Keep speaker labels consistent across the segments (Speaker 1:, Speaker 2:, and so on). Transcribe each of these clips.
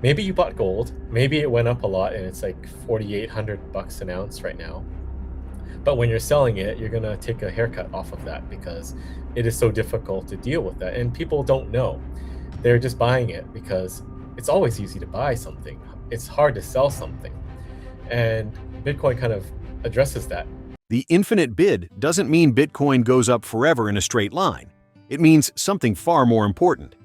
Speaker 1: maybe you bought gold, maybe it went up a lot and it's like 4,800 bucks an ounce right now. But when you're selling it, you're going to take a haircut off of that because it is so difficult to deal with that. And people don't know. They're just buying it because it's always easy to buy something. It's hard to sell something. And Bitcoin kind of addresses that.
Speaker 2: The infinite bid doesn't mean Bitcoin goes up forever in a straight line. It means something far more important.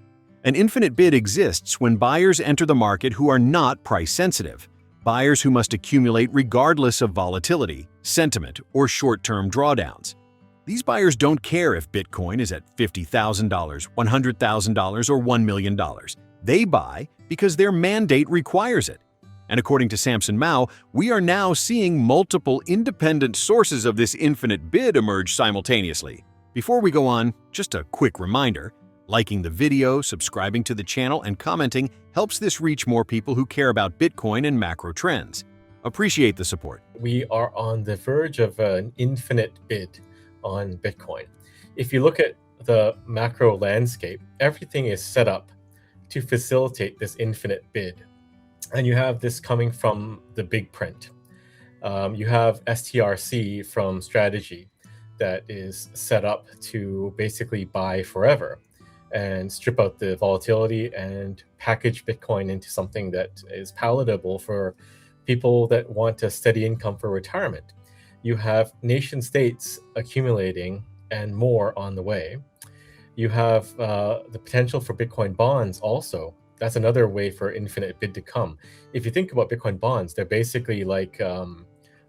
Speaker 2: An infinite bid exists when buyers enter the market who are not price sensitive, buyers who must accumulate regardless of volatility, sentiment, or short-term drawdowns. These buyers don't care if Bitcoin is at $50,000, $100,000, or $1 million. They buy because their mandate requires it. And according to Samson Mow, we are now seeing multiple independent sources of this infinite bid emerge simultaneously. Before we go on, just a quick reminder, liking the video, subscribing to the channel, and commenting helps this reach more people who care about Bitcoin and macro trends. Appreciate the support.
Speaker 1: We are on the verge of an infinite bid on Bitcoin. If you look at the macro landscape, everything is set up to facilitate this infinite bid. And you have this coming from the big print. You have STRC from Strategy that is set up to basically buy forever and strip out the volatility and package Bitcoin into something that is palatable for people that want a steady income for retirement. You have nation states accumulating and more on the way. You have the potential for Bitcoin bonds also. That's another way for infinite bid to come. If you think about Bitcoin bonds, they're basically like a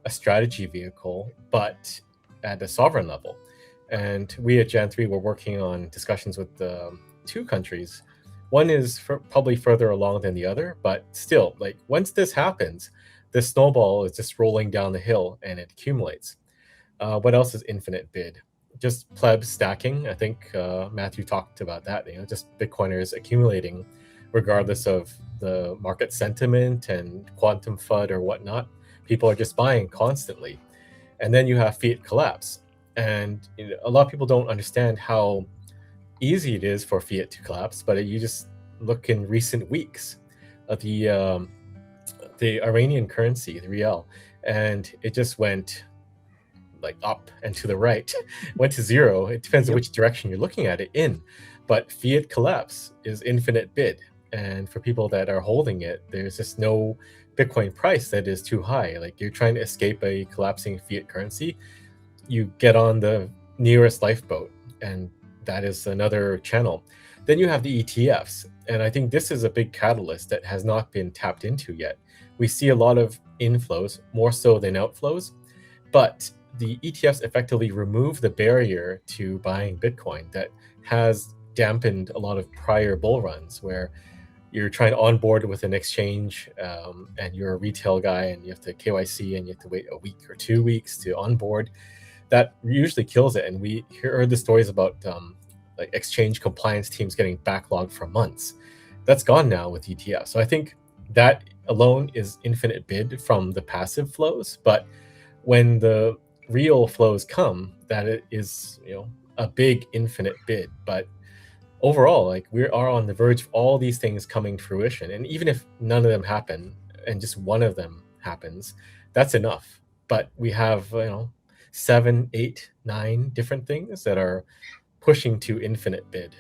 Speaker 1: strategy vehicle, but at a sovereign level. And we at Jan3 were working on discussions with two countries. One is probably further along than the other, but still, like once this happens, the snowball is just rolling down the hill and it accumulates. What else is infinite bid? Just pleb stacking. I think Matthew talked about that. Just Bitcoiners accumulating regardless of the market sentiment and quantum FUD or whatnot. People are just buying constantly. And then you have fiat collapse. And a lot of people don't understand how easy it is for fiat to collapse, but you just look in recent weeks of the Iranian currency, the rial, and it just went like up and to the right, went to zero. It depends on which direction you're looking at it in. But fiat collapse is infinite bid. And for people that are holding it, there's just no Bitcoin price that is too high. Like you're trying to escape a collapsing fiat currency, you get on the nearest lifeboat, and that is another channel. Then you have the ETFs, and I think this is a big catalyst that has not been tapped into yet. We see a lot of inflows, more so than outflows, but the ETFs effectively remove the barrier to buying Bitcoin that has dampened a lot of prior bull runs where you're trying to onboard with an exchange and you're a retail guy and you have to KYC and you have to wait a week or 2 weeks to onboard. That usually kills it. And we heard the stories about like exchange compliance teams getting backlogged for months. That's gone now with ETF. So I think that alone is infinite bid from the passive flows. But when the real flows come, that is a big infinite bid. But overall, like we are on the verge of all these things coming to fruition. And even if none of them happen and just one of them happens, that's enough. But we have 7, 8, 9 different things that are pushing to infinite bid.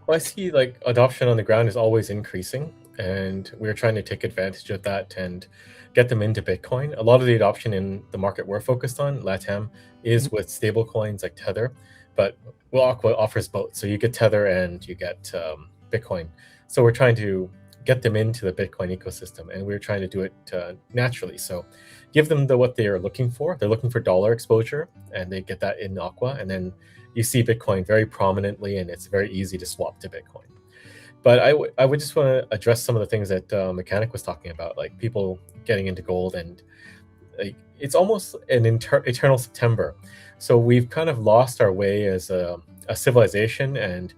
Speaker 1: Well, I see like adoption on the ground is always increasing, and we're trying to take advantage of that and get them into Bitcoin. A lot of the adoption in the market we're focused on, LATAM, is with stable coins like Tether, but Aqua offers both. So you get Tether and you get Bitcoin. So we're trying to get them into the Bitcoin ecosystem, and we're trying to do it naturally. So give them what they are looking for. They're looking for dollar exposure, and they get that in Aqua. And then you see Bitcoin very prominently, and it's very easy to swap to Bitcoin. But I would just want to address some of the things that Mechanic was talking about, like people getting into gold, and like it's almost an eternal September. So we've kind of lost our way as a civilization and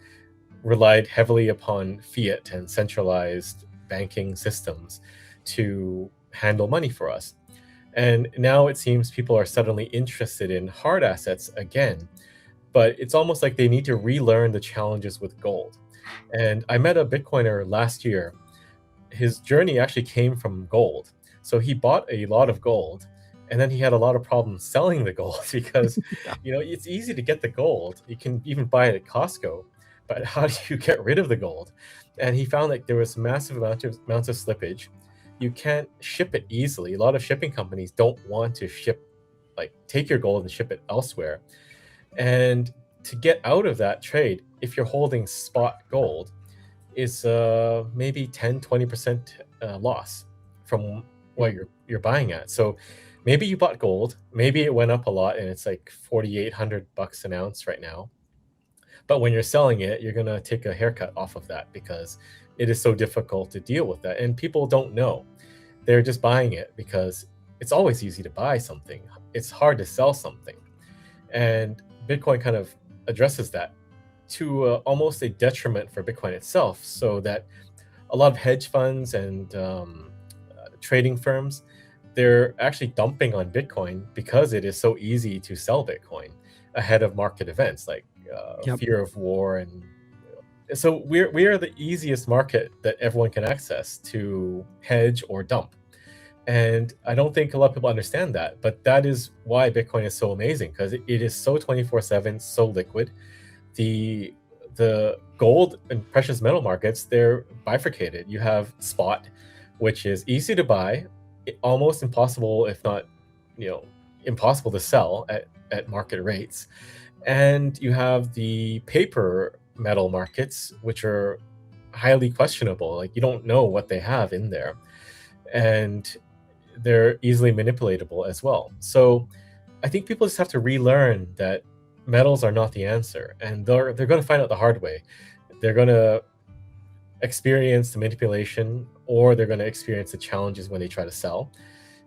Speaker 1: relied heavily upon fiat and centralized banking systems to handle money for us. And now it seems people are suddenly interested in hard assets again, but it's almost like they need to relearn the challenges with gold. And I met a Bitcoiner last year his journey actually came from gold. So he bought a lot of gold, and then he had a lot of problems selling the gold because,
Speaker 2: Yeah.
Speaker 1: it's easy to get the gold. You can even buy it at Costco, but how do you get rid of the gold? And he found like there was massive amounts of slippage. You can't ship it easily. A lot of shipping companies don't want to take your gold and ship it elsewhere. And to get out of that trade, if you're holding spot gold, is maybe 10-20% loss from what you're buying at. So maybe you bought gold, maybe it went up a lot and it's like $4,800 an ounce right now. But when you're selling it, you're gonna take a haircut off of that because it is so difficult to deal with that. And people don't know. They're just buying it because it's always easy to buy something. It's hard to sell something. And Bitcoin kind of addresses that to almost a detriment for Bitcoin itself, so that a lot of hedge funds and trading firms, they're actually dumping on Bitcoin because it is so easy to sell Bitcoin ahead of market events like
Speaker 2: Yep.
Speaker 1: fear of war. And so we are the easiest market that everyone can access to hedge or dump. And I don't think a lot of people understand that, but that is why Bitcoin is so amazing, because it is so 24/7, so liquid. The gold and precious metal markets, they're bifurcated. You have spot, which is easy to buy, almost impossible, if not, impossible to sell at market rates. And you have the paper metal markets, which are highly questionable. Like you don't know what they have in there. And they're easily manipulatable as well. So I think people just have to relearn that metals are not the answer, and they're going to find out the hard way. They're going to experience the manipulation, or they're going to experience the challenges when they try to sell.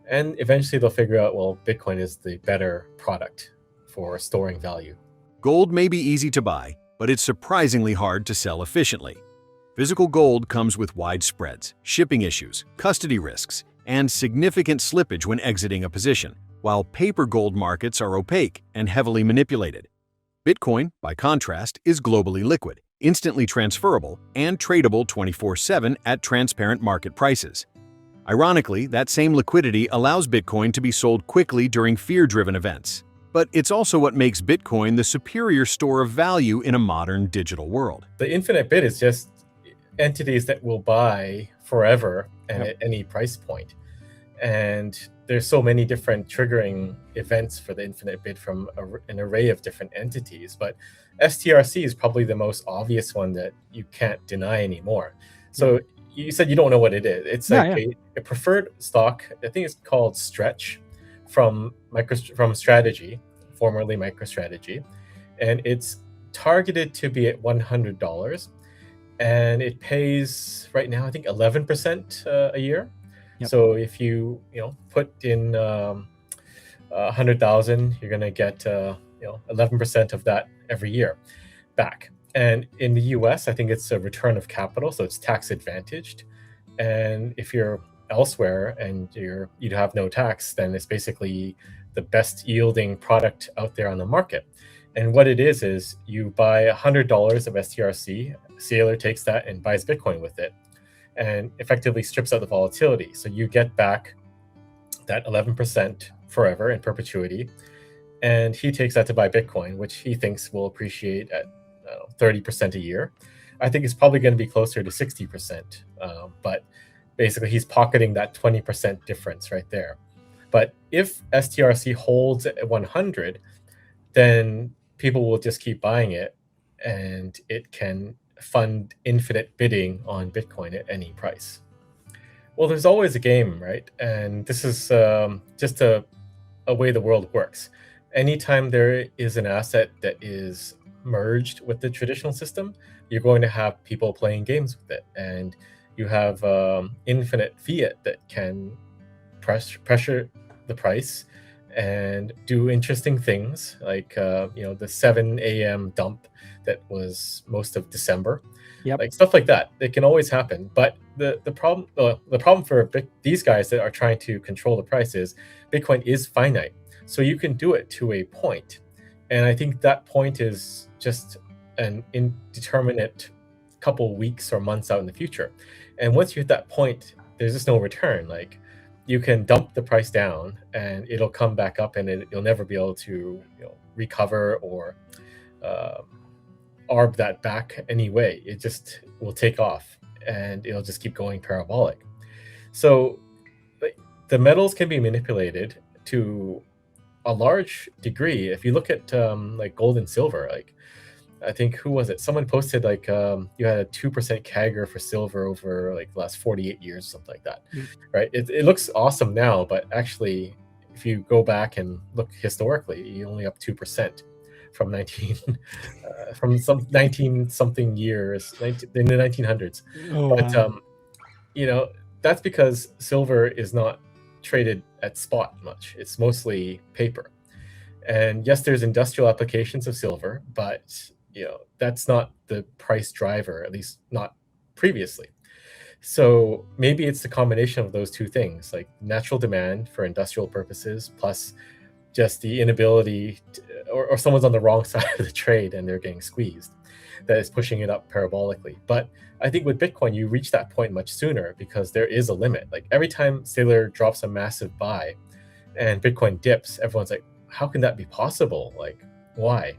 Speaker 1: And eventually they'll figure out, well, Bitcoin is the better product for storing value.
Speaker 2: Gold may be easy to buy, but it's surprisingly hard to sell efficiently. Physical gold comes with wide spreads, shipping issues, custody risks, and significant slippage when exiting a position, while paper gold markets are opaque and heavily manipulated. Bitcoin, by contrast, is globally liquid, instantly transferable, and tradable 24/7 at transparent market prices. Ironically, that same liquidity allows Bitcoin to be sold quickly during fear-driven events. But it's also what makes Bitcoin the superior store of value in a modern digital world.
Speaker 1: The infinite bid is just entities that will buy forever and
Speaker 2: Yep.
Speaker 1: at any price point. And there's so many different triggering events for the infinite bid from an array of different entities. But STRC is probably the most obvious one that you can't deny anymore. So you said you don't know what it is. It's like
Speaker 2: Yeah.
Speaker 1: a preferred stock. I think it's called Stretch from Strategy, formerly MicroStrategy, and it's targeted to be at $100, and it pays right now I think 11% a year.
Speaker 2: Yep.
Speaker 1: So if you put in 100,000, you're gonna get 11% of that every year back. And in the US, I think it's a return of capital, so it's tax advantaged. And if you're elsewhere and you'd have no tax, then it's basically the best yielding product out there on the market. And what it is you buy $100 of STRC, Sailor takes that and buys Bitcoin with it, and effectively strips out the volatility. So you get back that 11% forever in perpetuity. And he takes that to buy Bitcoin, which he thinks will appreciate at 30% a year. I think it's probably going to be closer to 60%. But basically, he's pocketing that 20% difference right there. But if STRC holds at 100, then people will just keep buying it, and it can fund infinite bidding on Bitcoin at any price. Well, there's always a game, right? And this is just a way the world works. Anytime there is an asset that is merged with the traditional system, you're going to have people playing games with it. And you have infinite fiat that can pressure the price and do interesting things, like the 7 a.m. dump that was most of December.
Speaker 2: Yep.
Speaker 1: Like stuff like that. It can always happen. But the problem for these guys that are trying to control the price is Bitcoin is finite. So you can do it to a point. And I think that point is just an indeterminate couple weeks or months out in the future. And once you hit that point, there's just no return. Like, you can dump the price down and it'll come back up, and you'll never be able to recover or arb that back anyway. It just will take off and it'll just keep going parabolic. So the metals can be manipulated to a large degree. If you look at like gold and silver, like I think, who was it? Someone posted like you had a 2% CAGR for silver over like the last 48 years, something like that, right? It looks awesome now, but actually, if you go back and look historically, you're only up 2% from from some 19 something years in the 1900s.
Speaker 3: Oh,
Speaker 1: But
Speaker 3: wow.
Speaker 1: that's because silver is not traded at spot much. It's mostly paper. And yes, there's industrial applications of silver, but that's not the price driver, at least not previously. So maybe it's the combination of those two things, like natural demand for industrial purposes, plus just the inability or someone's on the wrong side of the trade and they're getting squeezed, that is pushing it up parabolically. But I think with Bitcoin, you reach that point much sooner because there is a limit. Like every time Saylor drops a massive buy and Bitcoin dips, everyone's like, how can that be possible? Like, why?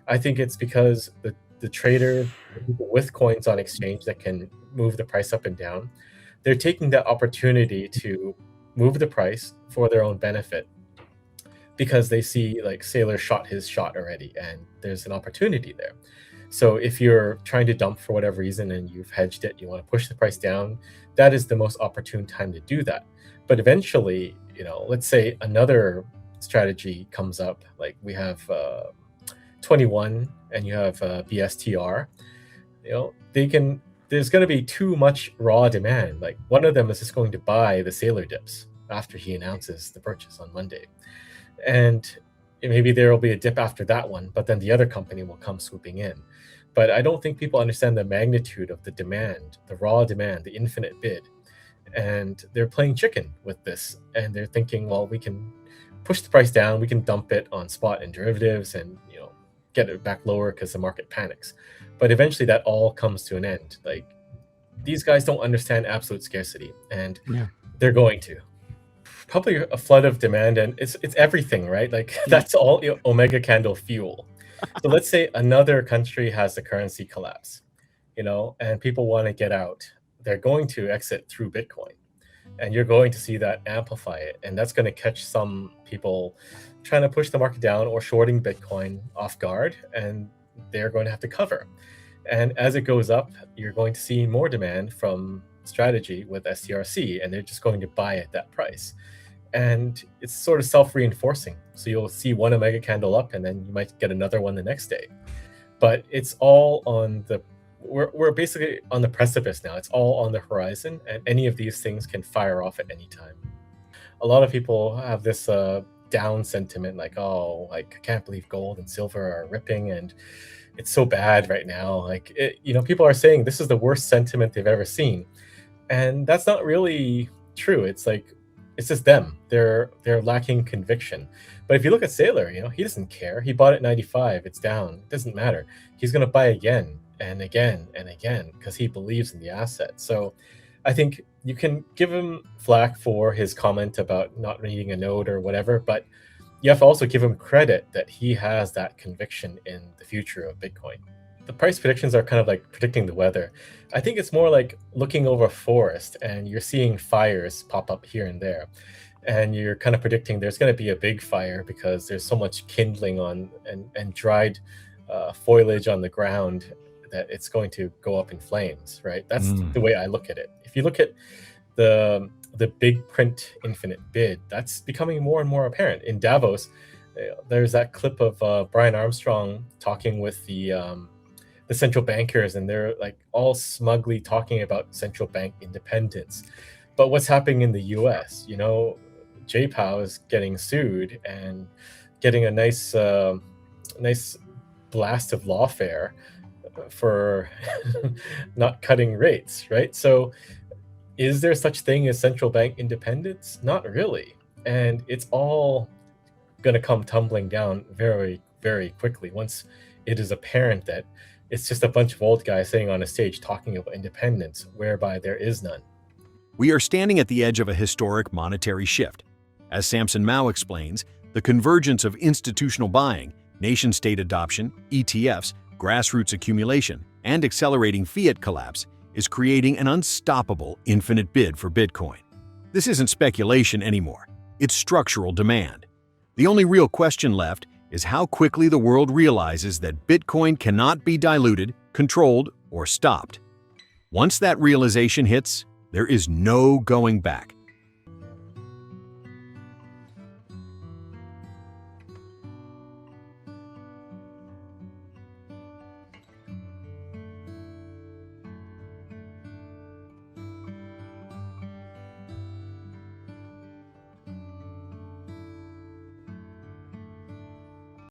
Speaker 1: I think it's because the trader, the people with coins on exchange that can move the price up and down, they're taking that opportunity to move the price for their own benefit because they see like Saylor shot his shot already and there's an opportunity there. So if you're trying to dump for whatever reason and you've hedged it, you want to push the price down, that is the most opportune time to do that. But eventually, let's say another strategy comes up, like we have 21 and you have BSTR, there's going to be too much raw demand. Like one of them is just going to buy the Saylor dips after he announces the purchase on Monday. And maybe there will be a dip after that one, but then the other company will come swooping in. But I don't think people understand the magnitude of the demand, the raw demand, the infinite bid. And they're playing chicken with this. And they're thinking, well, we can push the price down, we can dump it on spot and derivatives and get it back lower because the market panics. But eventually that all comes to an end. Like, these guys don't understand absolute scarcity, and they're going to. Probably a flood of demand, and it's everything, right? Like that's all omega candle fuel. So let's say another country has the currency collapse, and people want to get out. They're going to exit through Bitcoin, and you're going to see that amplify it, and that's going to catch some people trying to push the market down or shorting Bitcoin off guard, and they're going to have to cover. And as it goes up, you're going to see more demand from strategy with STRC, and they're just going to buy at that price. And it's sort of self-reinforcing. So you'll see one omega candle up, and then you might get another one the next day. But it's all on we're basically on the precipice now. It's all on the horizon, and any of these things can fire off at any time. A lot of people have this down sentiment, like, oh, like I can't believe gold and silver are ripping, and it's so bad right now. Like, people are saying this is the worst sentiment they've ever seen, and that's not really true. It's like, it's just them. They're lacking conviction. But if you look at Saylor, he doesn't care. He bought at 95. It's down. It doesn't matter. He's going to buy again and again and again because he believes in the asset. So I think you can give him flack for his comment about not needing a node or whatever, but you have to also give him credit that he has that conviction in the future of Bitcoin. The price predictions are kind of like predicting the weather. I think it's more like looking over a forest and you're seeing fires pop up here and there. And you're kind of predicting there's going to be a big fire because there's so much kindling on and dried foliage on the ground that it's going to go up in flames, right? That's the way I look at it. If you look at the big print infinite bid, that's becoming more and more apparent. In Davos, there's that clip of Brian Armstrong talking with the central bankers, and they're like all smugly talking about central bank independence. But what's happening in the US? JPOW is getting sued and getting a nice blast of lawfare for not cutting rates, right? So is there such thing as central bank independence? Not really. And it's all going to come tumbling down very, very quickly once it is apparent that It's just a bunch of old guys sitting on a stage talking about independence, whereby there is none.
Speaker 2: We are standing at the edge of a historic monetary shift. As Samson Mow explains, the convergence of institutional buying, nation-state adoption, ETFs, grassroots accumulation, and accelerating fiat collapse is creating an unstoppable infinite bid for Bitcoin. This isn't speculation anymore. It's structural demand. The only real question left is how quickly the world realizes that Bitcoin cannot be diluted, controlled, or stopped. Once that realization hits, there is no going back.